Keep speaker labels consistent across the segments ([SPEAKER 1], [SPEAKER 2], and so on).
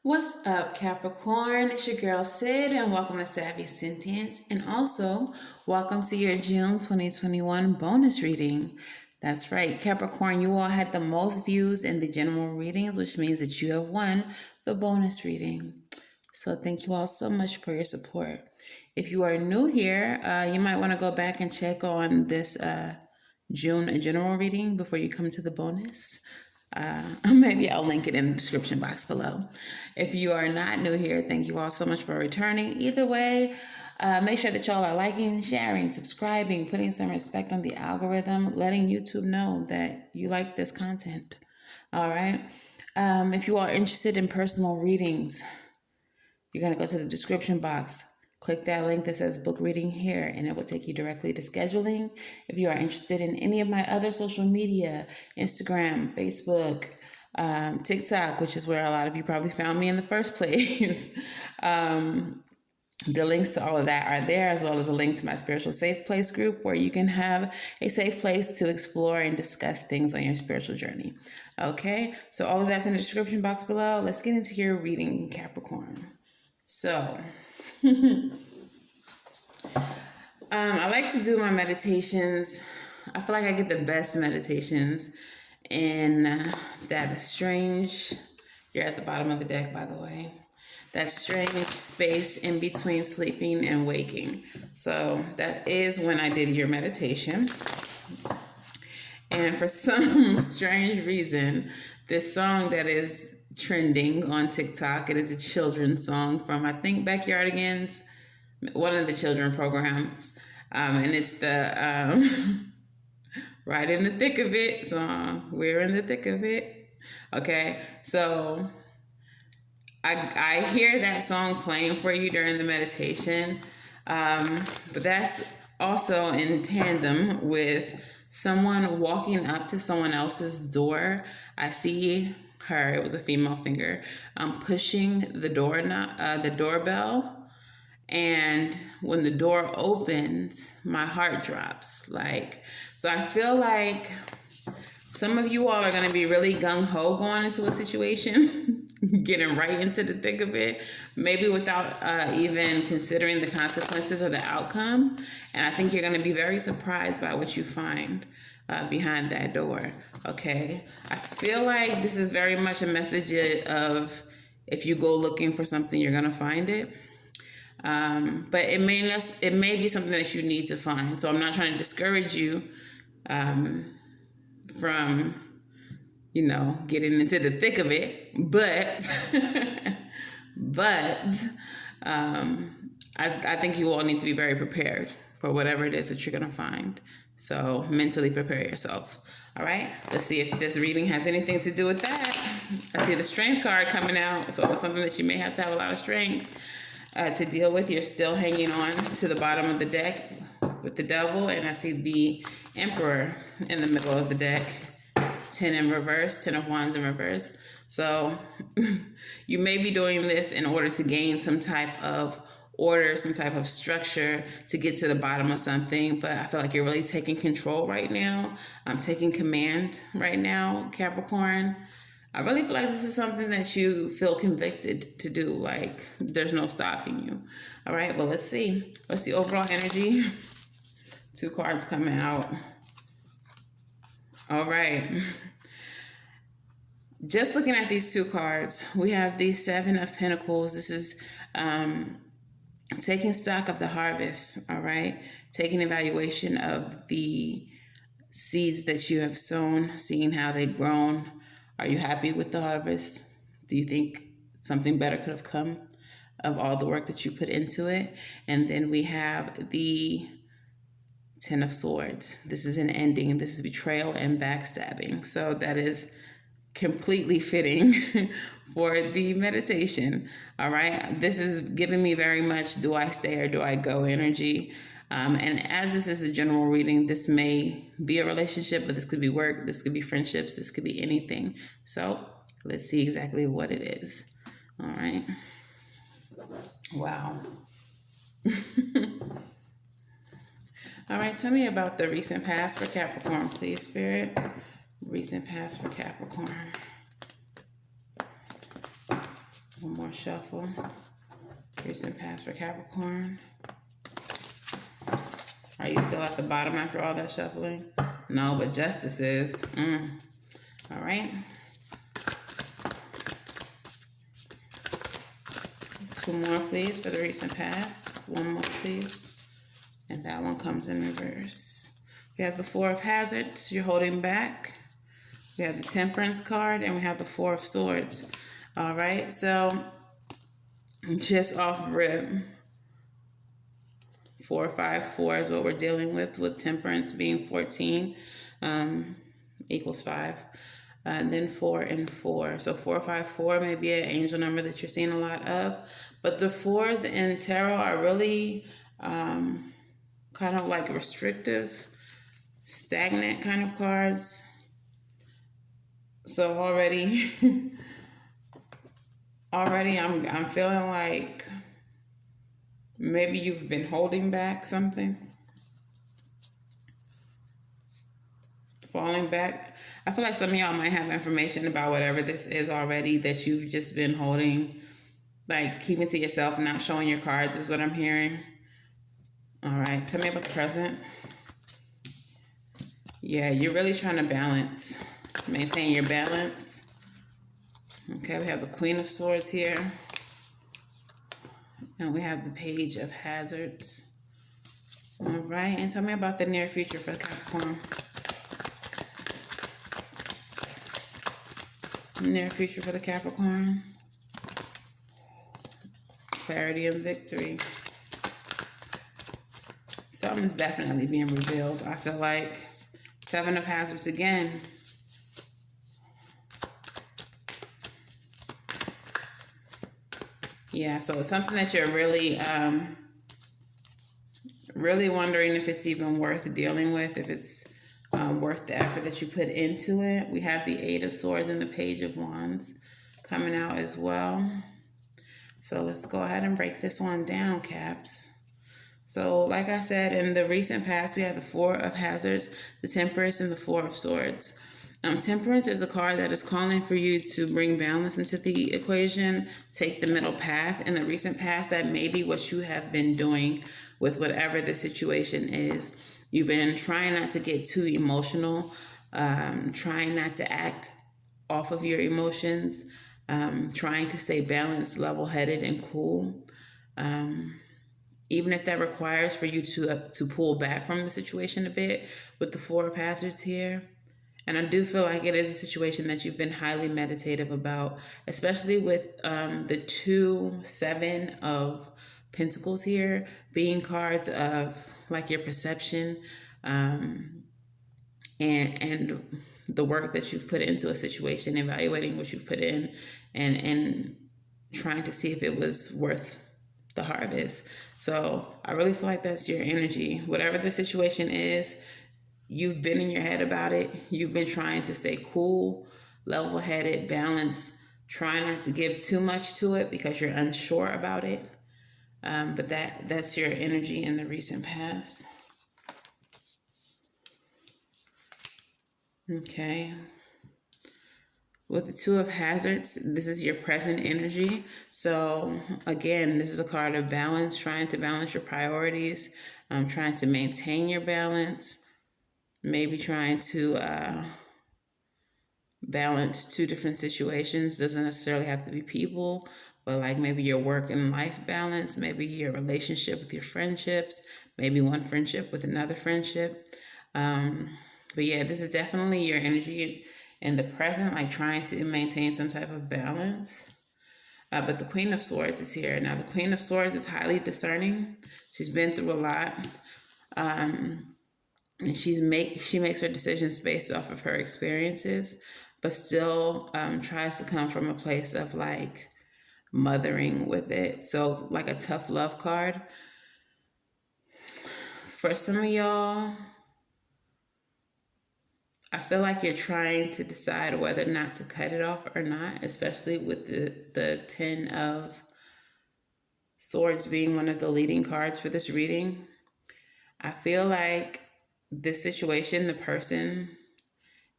[SPEAKER 1] What's up, Capricorn? It's your girl Sid, and welcome to Savy, Sentient, and also welcome to your June 2021 bonus reading. That's right, Capricorn, you all had the most views in the general readings, which means that you have won the bonus reading. So thank you all so much for your support. If you are new here, you might want to go back and check on this June general reading before you come to the bonus. Maybe I'll link it in the description box below. If you are not new here, thank you all so much for returning. Either way, make sure that y'all are liking, sharing, subscribing, putting some respect on the algorithm, letting YouTube know that you like this content. All right. If you are interested in personal readings, you're going to go to the description box. Click that link that says book reading here, and it will take you directly to scheduling. If you are interested in any of my other social media, Instagram, Facebook, TikTok, which is where a lot of you probably found me in the first place, the links to all of that are there, as well as a link to my spiritual safe place group where you can have a safe place to explore and discuss things on your spiritual journey. Okay, so all of that's in the description box below. Let's get into your reading, Capricorn. So, I like to do my meditations. I feel like I get the best meditations in that strange, you're at the bottom of the deck, by the way, that strange space in between sleeping and waking. So that is when I did your meditation. And for some strange reason, this song that is trending on TikTok, it is a children's song from, I think, Backyardigans, one of the children programs. And it's the Right in the Thick of It song. We're in the thick of it. Okay, so I hear that song playing for you during the meditation, but that's also in tandem with someone walking up to someone else's door. I see her, it was a female figure, pushing the doorbell. And when the door opens, my heart drops. So I feel like some of you all are going to be really gung-ho going into a situation, getting right into the thick of it, maybe without even considering the consequences or the outcome. And I think you're going to be very surprised by what you find behind that door. Okay, I feel like this is very much a message of if you go looking for something, you're going to find it. But it may be something that you need to find. So I'm not trying to discourage you from, getting into the thick of it. But, I think you all need to be very prepared for whatever it is that you're going to find. So mentally prepare yourself. All right. Let's see if this reading has anything to do with that. I see the Strength card coming out. So it's something that you may have to have a lot of strength to deal with. You're still hanging on to the bottom of the deck with the Devil, and I see the Emperor in the middle of the deck. 10 in reverse, 10 of Wands in reverse. So you may be doing this in order to gain some type of order, some type of structure to get to the bottom of something, but I feel like you're really taking control right now. I'm taking command right now, Capricorn. I really feel like this is something that you feel convicted to do. Like, there's no stopping you. All right, well, let's see. What's the overall energy? 2 cards coming out. All right. Just looking at these 2 cards, we have the 7 of Pentacles. This is taking stock of the harvest, all right? Taking evaluation of the seeds that you have sown, seeing how they've grown. Are you happy with the harvest? Do you think something better could have come of all the work that you put into it? And then we have the 10 of Swords. This is an ending. This is betrayal and backstabbing. So that is completely fitting for the meditation. All right. This is giving me very much do I stay or do I go energy. And as this is a general reading, this may be a relationship, but this could be work, this could be friendships, this could be anything. So let's see exactly what it is. All right. Wow. All right, tell me about the recent past for Capricorn, please, Spirit. Recent past for Capricorn. One more shuffle. Recent past for Capricorn. Are you still at the bottom after all that shuffling? No, but Justice is. All right. 2 more, please, for the recent past. 1 more, please. And that one comes in reverse. We have the 4 of Hazards. You're holding back. We have the Temperance card, and we have the 4 of Swords. All right, so just off rip, 4, 5, 4 is what we're dealing with Temperance being 14, equals 5. And then 4 and 4. So 4, 5, 4 may be an angel number that you're seeing a lot of. But the 4s in tarot are really kind of like restrictive, stagnant kind of cards. So already I'm feeling like maybe you've been holding back something. Falling back. I feel like some of y'all might have information about whatever this is already that you've just been holding, like keeping to yourself, not showing your cards is what I'm hearing. All right, tell me about the present. Yeah, you're really trying to balance, maintain your balance. Okay, we have the Queen of Swords here. And we have the Page of Hazards. All right, and tell me about the near future for Capricorn. Near future for the Capricorn. Clarity and victory. Something's definitely being revealed. I feel like 7 of Hazards again. Yeah, so it's something that you're really, really wondering if it's even worth dealing with, if it's worth the effort that you put into it. We have the 8 of Swords and the Page of Wands coming out as well. So let's go ahead and break this one down, Caps. So like I said, in the recent past, we have the 4 of Hazards, the Temperance, and the 4 of Swords. Temperance is a card that is calling for you to bring balance into the equation, take the middle path. In the recent past, that may be what you have been doing with whatever the situation is. You've been trying not to get too emotional, trying not to act off of your emotions, trying to stay balanced, level-headed, and cool. Even if that requires for you to pull back from the situation a bit with the 4 of Hazards here. And I do feel like it is a situation that you've been highly meditative about, especially with the 2, 7 of Pentacles here being cards of like your perception and the work that you've put into a situation, evaluating what you've put in and trying to see if it was worth the harvest. So I really feel like that's your energy. Whatever the situation is, you've been in your head about it. You've been trying to stay cool, level-headed, balanced, trying not to give too much to it because you're unsure about it. But that's your energy in the recent past. Okay. With the 2 of Hazards, this is your present energy. So again, this is a card of balance, trying to balance your priorities, trying to maintain your balance. Maybe trying to balance 2 different situations. Doesn't necessarily have to be people, but like maybe your work and life balance, maybe your relationship with your friendships, maybe one friendship with another friendship. But yeah, this is definitely your energy in the present, like trying to maintain some type of balance. But the Queen of Swords is here. Now, the Queen of Swords is highly discerning. She's been through a lot. And she makes her decisions based off of her experiences, but still tries to come from a place of like mothering with it. So like a tough love card. For some of y'all, I feel like you're trying to decide whether or not to cut it off or not, especially with the 10 of Swords being one of the leading cards for this reading. I feel like this situation, the person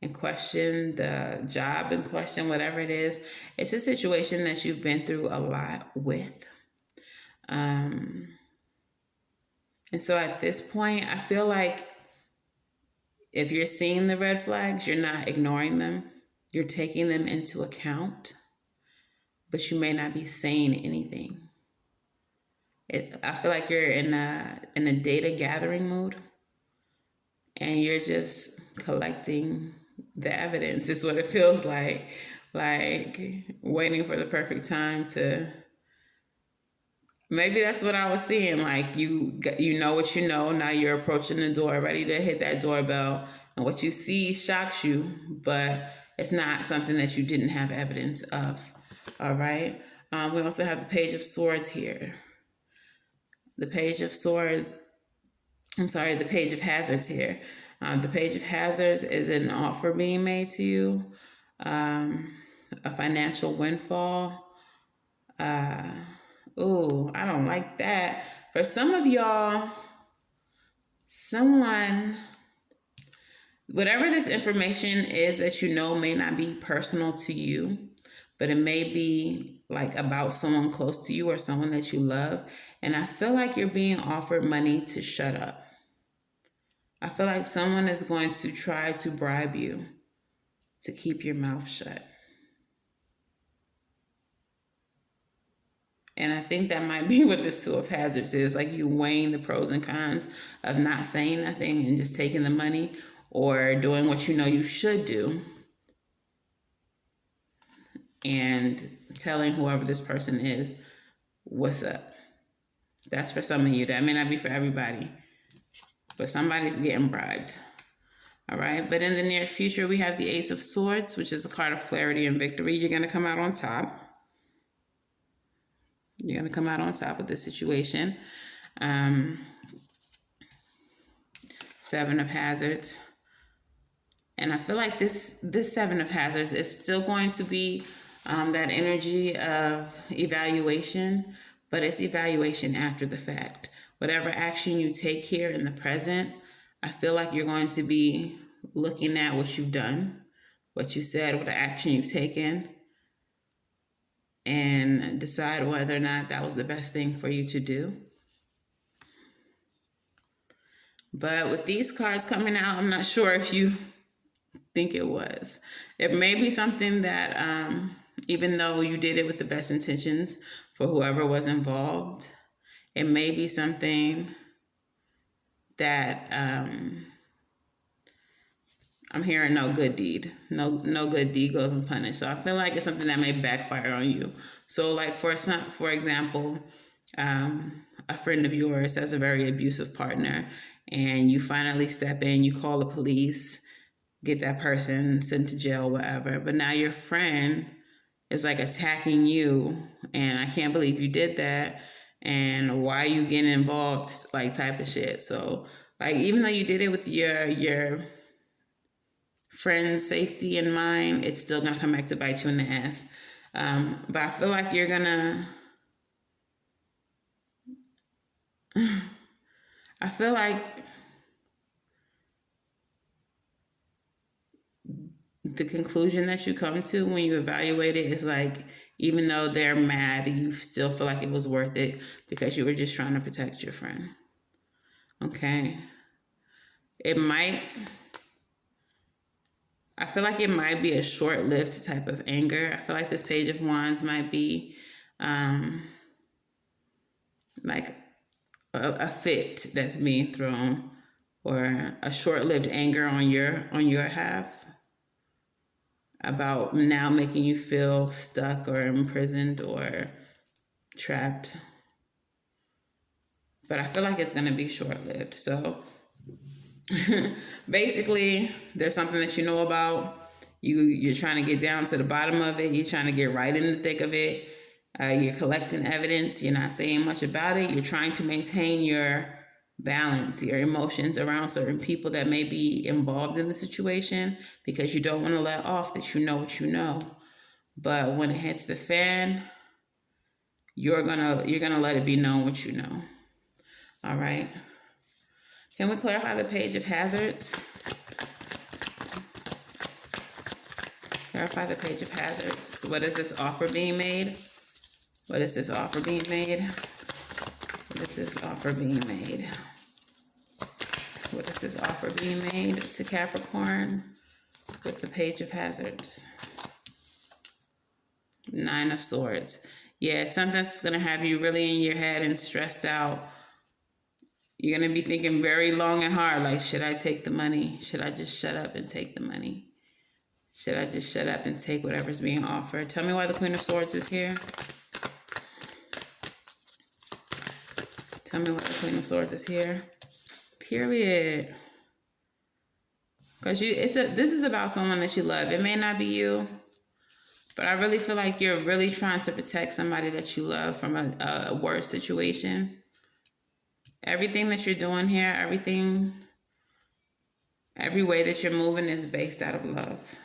[SPEAKER 1] in question, the job in question, whatever it is. It's a situation that you've been through a lot with. And so at this point, I feel like if you're seeing the red flags, you're not ignoring them. You're taking them into account, but you may not be saying anything. I feel like you're in a data gathering mood, and you're just collecting the evidence. Is what it feels like waiting for the perfect time to. Maybe that's what I was seeing. Like you know what you know. Now you're approaching the door, ready to hit that doorbell, and what you see shocks you, but it's not something that you didn't have evidence of. All right. We also have the Page of Swords here. The Page of Swords. The Page of Hazards here. The Page of Hazards is an offer being made to you, a financial windfall. Ooh, I don't like that. For some of y'all, whatever this information is that you know may not be personal to you, but it may be like about someone close to you or someone that you love. And I feel like you're being offered money to shut up. I feel like someone is going to try to bribe you to keep your mouth shut. And I think that might be what this Two of Hazards is. Like you weighing the pros and cons of not saying nothing and just taking the money, or doing what you know you should do and telling whoever this person is what's up. That's for some of you. That may not be for everybody, but somebody's getting bribed. All right. But in the near future, we have the Ace of Swords, which is a card of clarity and victory. You're going to come out on top. You're going to come out on top of the situation. Seven of Hazards. And I feel like this Seven of Hazards is still going to be that energy of evaluation, but it's evaluation after the fact. Whatever action you take here in the present, I feel like you're going to be looking at what you've done, what you said, what action you've taken, and decide whether or not that was the best thing for you to do. But with these cards coming out, I'm not sure if you think it was. It may be something that, even though you did it with the best intentions for whoever was involved, it may be something that I'm hearing no good deed. No good deed goes unpunished. So I feel like it's something that may backfire on you. So like for example, a friend of yours has a very abusive partner, and you finally step in, you call the police, get that person sent to jail, whatever. But now your friend is like attacking you, and I can't believe you did that, and why are you getting involved, like type of shit. So like even though you did it with your friend's safety in mind, it's still gonna come back to bite you in the ass. But I feel like you're gonna I feel like the conclusion that you come to when you evaluate it is like, even though they're mad, you still feel like it was worth it because you were just trying to protect your friend. Okay. I feel like it might be a short-lived type of anger. I feel like this Page of Wands might be like a fit that's being thrown, or a short-lived anger on your half about now making you feel stuck or imprisoned or trapped. But I feel like it's going to be short-lived. So basically, there's something that you know about. You're trying to get down to the bottom of it. You're trying to get right in the thick of it. You're collecting evidence. You're not saying much about it. You're trying to maintain your balance, your emotions around certain people that may be involved in the situation, because you don't want to let off that you know what you know. But when it hits the fan, you're gonna let it be known what you know. All right. Can we clarify the Page of Hazards? Clarify the Page of Hazards. What is this offer being made? What is this offer being made? What is this offer being made? What is this offer being made to Capricorn with the Page of Hazards? 9 of Swords. Yeah, it's something that's going to have you really in your head and stressed out. You're going to be thinking very long and hard, like, should I take the money? Should I just shut up and take the money? Should I just shut up and take whatever's being offered? Tell me why the Queen of Swords is here. Tell me why the Queen of Swords is here. Period. Because this is about someone that you love. It may not be you, but I really feel like you're really trying to protect somebody that you love from a worse situation. Everything that you're doing here, every way that you're moving is based out of love.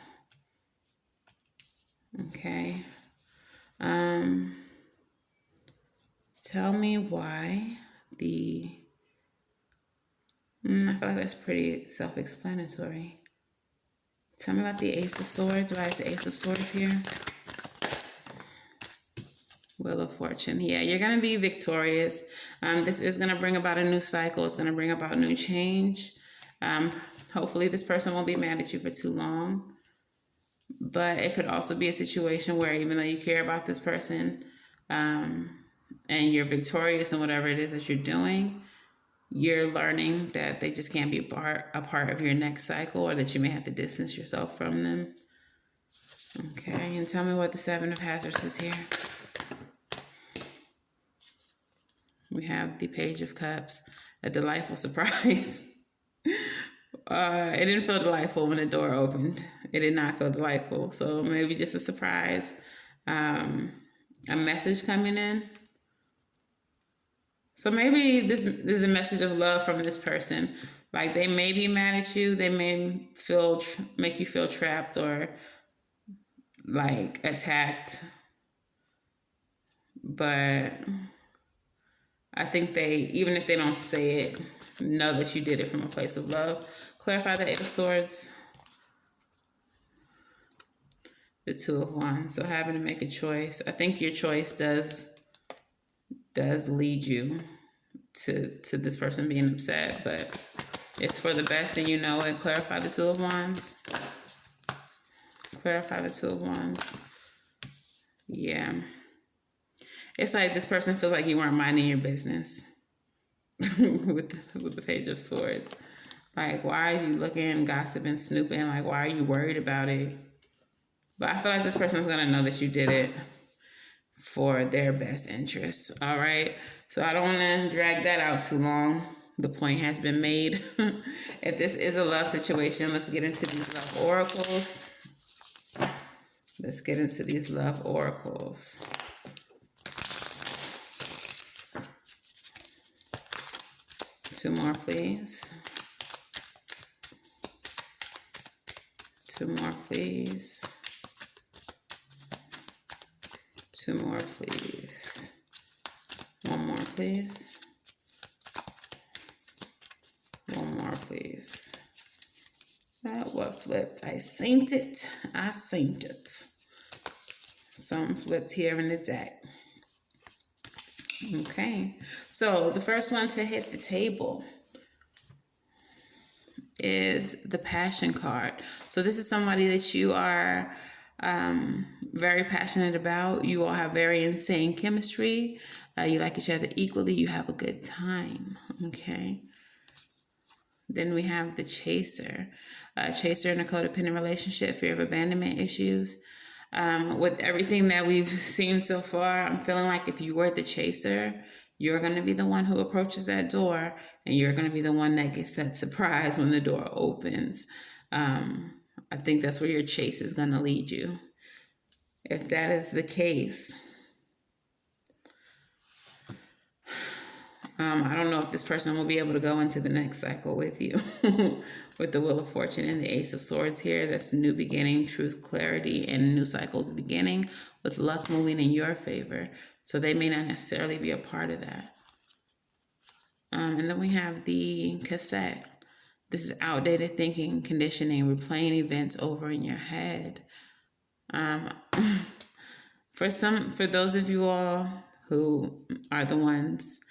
[SPEAKER 1] Okay. Tell me why I feel like that's pretty self-explanatory. Tell me about the Ace of Swords. Why is the Ace of Swords here? Wheel of Fortune. Yeah, you're going to be victorious. This is going to bring about a new cycle. It's going to bring about new change. Hopefully this person won't be mad at you for too long. But it could also be a situation where even though you care about this person and you're victorious in whatever it is that you're doing, you're learning that they just can't be a part of your next cycle, or that you may have to distance yourself from them. Okay, and tell me what the Seven of Hazards is here. We have the Page of Cups, a delightful surprise. It didn't feel delightful when the door opened. It did not feel delightful. So maybe just a surprise. A message coming in. So maybe this is a message of love from this person. Like, they may be mad at you. They may make you feel trapped or like attacked. But I think even if they don't say it, know that you did it from a place of love. Clarify the Eight of Swords. The Two of Wands. So having to make a choice. I think your choice does lead you to this person being upset, but it's for the best and you know it. Clarify the Two of Wands. Clarify the Two of Wands. Yeah. It's like this person feels like you weren't minding your business with the Page of Swords. Like, why are you looking, gossiping, snooping? Like, why are you worried about it? But I feel like this person's going to know that you did it for their best interests. All right. So I don't want to drag that out too long. The point has been made. If this is a love situation, let's get into these love oracles. Let's get into these love oracles. Two more, please. Two more, please. Two more, please. One more, please. One more, please. What flipped? I synced it. I synced it. Some flipped here in the deck. Okay. So the first one to hit the table is the Passion card. So this is somebody that you are very passionate about. You all have very insane chemistry. You like each other equally. You have a good time. Okay. Then we have the Chaser. Chaser in a codependent relationship, fear of abandonment issues. With everything that we've seen so far, I'm feeling like if you were the Chaser, you're going to be the one who approaches that door, and you're going to be the one that gets that surprise when the door opens. I think that's where your chase is going to lead you. If that is the case, I don't know if this person will be able to go into the next cycle with you. With the Wheel of Fortune and the Ace of Swords here, that's new beginning, truth, clarity, and new cycles beginning with luck moving in your favor. So they may not necessarily be a part of that. And then we have the Cassette. This is outdated thinking, conditioning, replaying events over in your head. Um, for those of you all who are the ones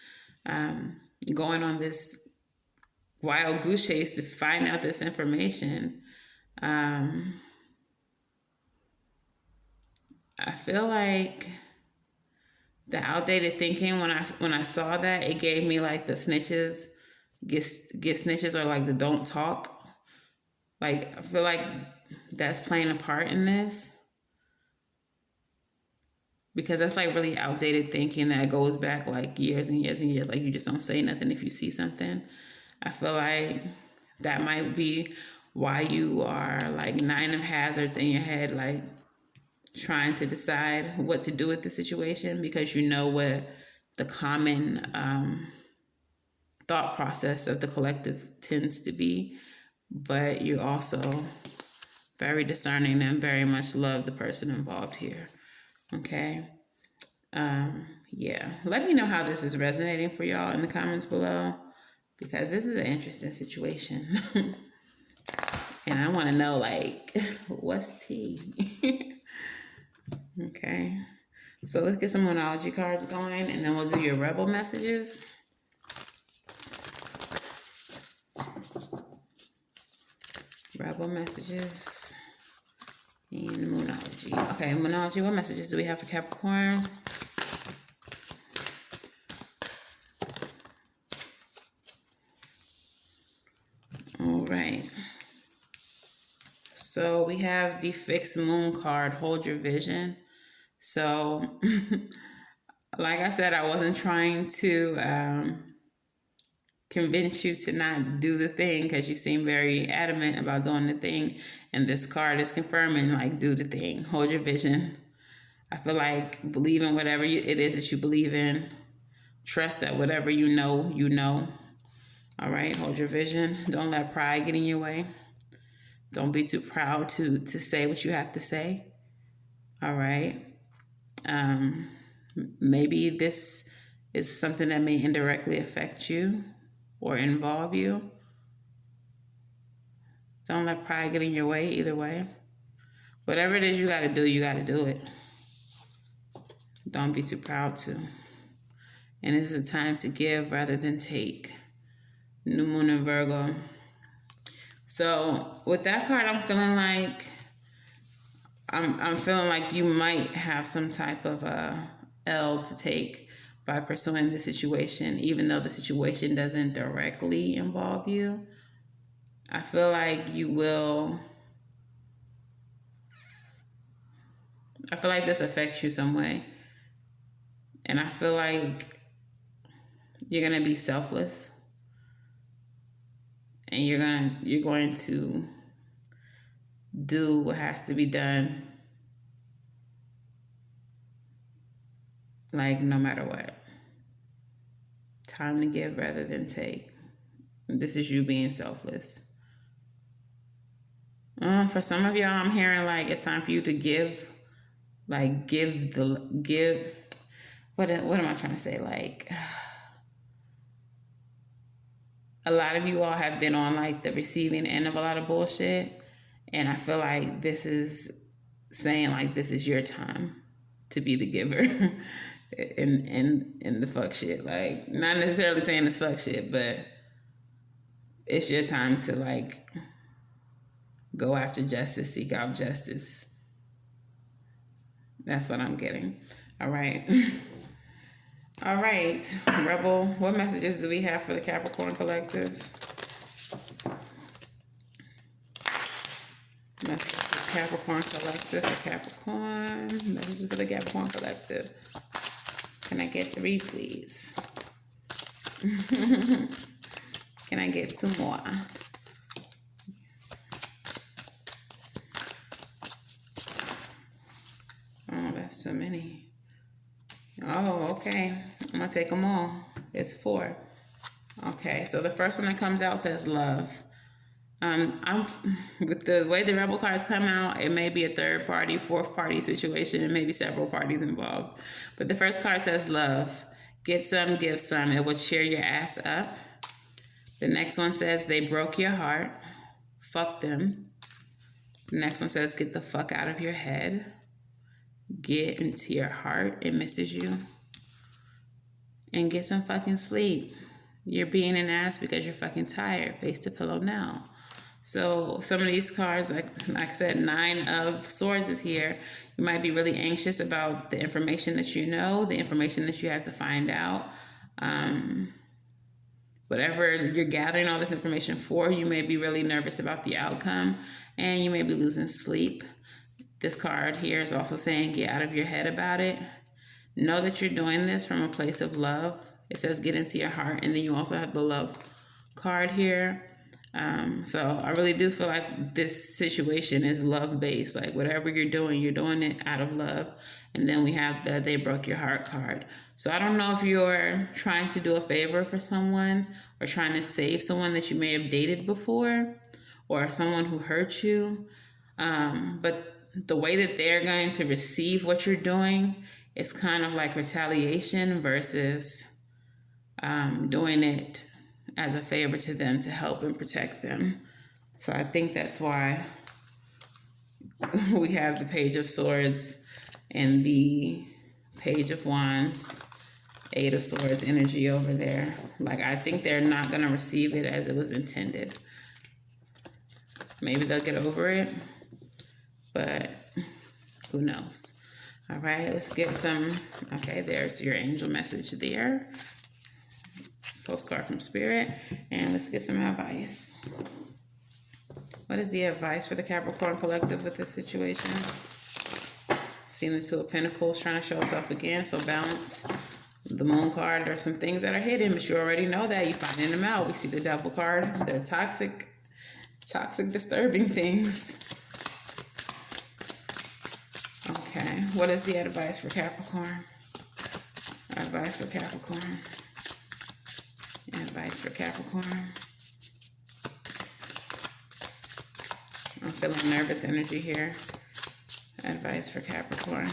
[SPEAKER 1] going on this wild goose chase to find out this information, I feel like the outdated thinking, when I saw that, it gave me like the snitches get snitches, or like the don't talk. Like, I feel like that's playing a part in this, because that's like really outdated thinking that goes back like years and years and years. Like, you just don't say nothing if you see something. I feel like that might be why you are like 9 of hazards in your head, like trying to decide what to do with the situation, because you know what the common thought process of the collective tends to be, but you're also very discerning and very much love the person involved here. Okay. Yeah. Let me know how this is resonating for y'all in the comments below, because this is an interesting situation. And I want to know, like, what's tea? Okay. So let's get some monology cards going, and then we'll do your rebel messages. Rebel messages and monology. Okay, monology, what messages do we have for Capricorn? All right. So we have the fixed moon card, hold your vision. So, like I said, I wasn't trying to convince you to not do the thing, because you seem very adamant about doing the thing. And this card is confirming, like, do the thing, hold your vision. I feel like believe in whatever it is that you believe in. Trust that whatever you know, you know. All right, hold your vision. Don't let pride get in your way. Don't be too proud to say what you have to say. All right. Maybe this is something that may indirectly affect you or involve you. Don't let pride get in your way either way. Whatever it is you got to do, you got to do it. Don't be too proud to. And this is a time to give rather than take. New Moon in Virgo. So with that card, I'm feeling like I'm feeling like you might have some type of L to take by pursuing the situation, even though the situation doesn't directly involve you. I feel like you will. I feel like this affects you some way. And I feel like you're going to be selfless. And you're going to do what has to be done, like, no matter what. Time to give rather than take. This is you being selfless. For some of y'all, I'm hearing like it's time for you to give. Like, give. What am I trying to say? Like, a lot of you all have been on like the receiving end of a lot of bullshit, and I feel like this is saying like this is your time to be the giver. in the fuck shit. Like, not necessarily saying it's fuck shit, but it's your time to like go after justice, seek out justice. That's what I'm getting. All right. All right, Rebel, what messages do we have for the Capricorn Collective? Messages for Capricorn Collective, for Capricorn. Messages for the Capricorn Collective. Can I get 3, please? Can I get 2 more? Oh, that's so many. Oh, okay. I'm going to take them all. It's 4. Okay, so the first one that comes out says love. I'm with the way the Rebel cards come out, it may be a 3rd party, 4th party situation. It may be several parties involved. But the first card says love. Get some, give some. It will cheer your ass up. The next one says they broke your heart. Fuck them. The next one says, get the fuck out of your head. Get into your heart. It misses you. And get some fucking sleep. You're being an ass because you're fucking tired. Face the pillow now. So some of these cards, like I said, 9 of Swords is here. You might be really anxious about the information that you know, the information that you have to find out. Whatever you're gathering all this information for, you may be really nervous about the outcome, and you may be losing sleep. This card here is also saying get out of your head about it. Know that you're doing this from a place of love. It says get into your heart, and then you also have the love card here. So I really do feel like this situation is love-based. Like whatever you're doing it out of love. And then we have the they broke your heart card. So I don't know if you're trying to do a favor for someone or trying to save someone that you may have dated before or someone who hurt you. But the way that they're going to receive what you're doing is kind of like retaliation versus doing it as a favor to them to help and protect them. So I think that's why we have the Page of Swords and the Page of Wands, 8 of Swords energy over there. Like, I think they're not going to receive it as it was intended. Maybe they'll get over it, but who knows? All right, let's get some. Okay, there's your angel message there. Postcard from Spirit. And let's get some advice. What is the advice for the Capricorn collective with this situation? Seeing the 2 of Pentacles trying to show itself again. So balance. The Moon card. There's some things that are hidden, but you already know that. You're finding them out. We see the Devil card. They're toxic, disturbing things. Okay. What is the advice for Capricorn? Advice for Capricorn. Advice for Capricorn. I'm feeling nervous energy here. Advice for Capricorn.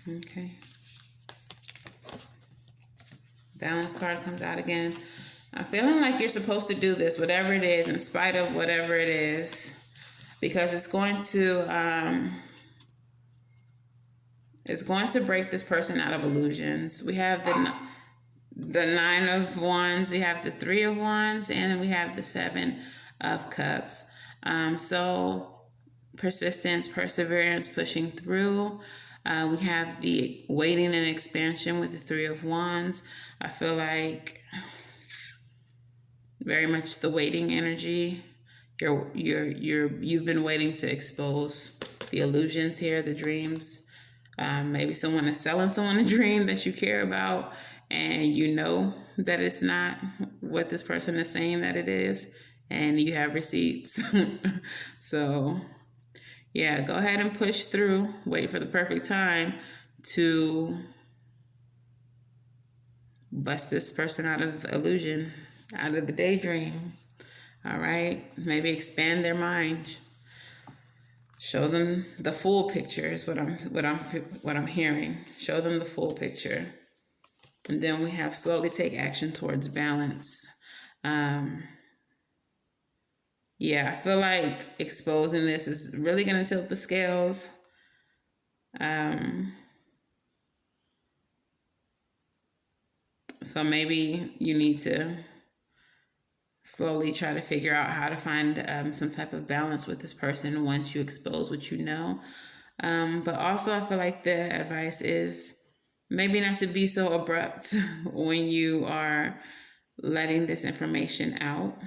[SPEAKER 1] Okay. Balance card comes out again. I'm feeling like you're supposed to do this, whatever it is, in spite of whatever it is. Because it's going to break this person out of illusions. We have the 9 of Wands, we have the 3 of Wands, and we have the 7 of Cups. So persistence, perseverance, pushing through. We have the waiting and expansion with the 3 of Wands. I feel like very much the waiting energy. You've been waiting to expose the illusions here, the dreams. Maybe someone is selling someone a dream that you care about, and you know that it's not what this person is saying that it is, and you have receipts. So, yeah, go ahead and push through. Wait for the perfect time to bust this person out of illusion, out of the daydream. All right, maybe expand their mind. Show them the full picture is what I'm hearing. Show them the full picture, and then we have slowly take action towards balance. Yeah, I feel like exposing this is really gonna tilt the scales. So maybe you need to slowly try to figure out how to find some type of balance with this person once you expose what you know. But also I feel like the advice is maybe not to be so abrupt when you are letting this information out.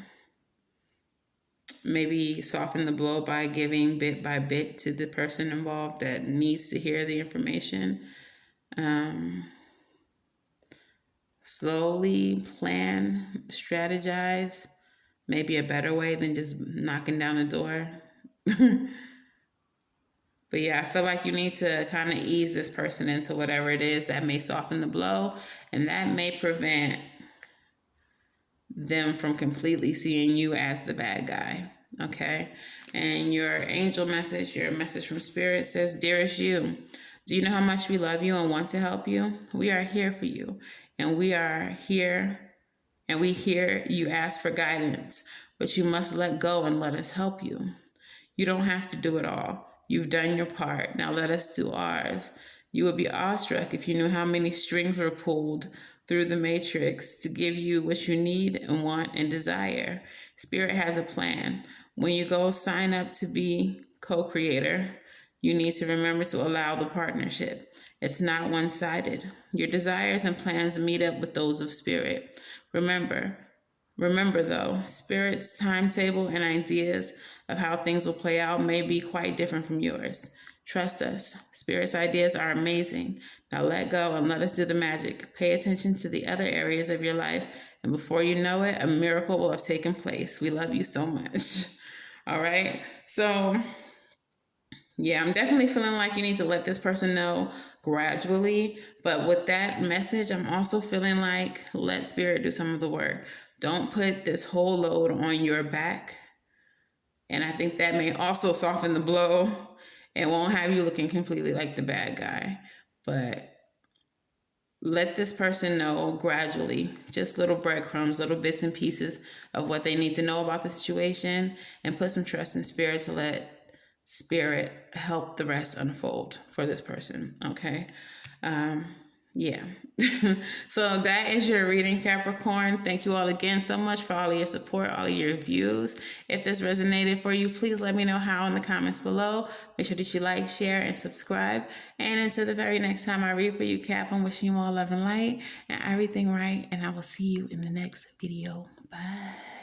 [SPEAKER 1] Maybe soften the blow by giving bit by bit to the person involved that needs to hear the information. Slowly plan, strategize, maybe a better way than just knocking down the door. But yeah, I feel like you need to kind of ease this person into whatever it is that may soften the blow, and that may prevent them from completely seeing you as the bad guy. Okay. And your angel message, your message from Spirit says, dearest you, Do you know how much we love you and want to help you? We are here for you, and we hear you ask for guidance, but you must let go and let us help you. You don't have to do it all. You've done your part. Now let us do ours. You would be awestruck if you knew how many strings were pulled through the matrix to give you what you need and want and desire. Spirit has a plan. When you go sign up to be co-creator, you need to remember to allow the partnership. It's not one-sided. Your desires and plans meet up with those of Spirit. Remember though, Spirit's timetable and ideas of how things will play out may be quite different from yours. Trust us. Spirit's ideas are amazing. Now let go and let us do the magic. Pay attention to the other areas of your life, and before you know it, a miracle will have taken place. We love you so much. All right. So, yeah, I'm definitely feeling like you need to let this person know gradually. But with that message, I'm also feeling like let Spirit do some of the work. Don't put this whole load on your back. And I think that may also soften the blow and won't have you looking completely like the bad guy. But let this person know gradually, just little breadcrumbs, little bits and pieces of what they need to know about the situation, and put some trust in Spirit to let Spirit help the rest unfold for this person. Okay. Yeah. So that is your reading, Capricorn. Thank you all again so much for all of your support, all of your views. If this resonated for you, please let me know how in the comments below. Make sure that you like, share, and subscribe. And until the very next time I read for you, Cap, I'm wishing you all love and light and everything right. And I will see you in the next video. Bye.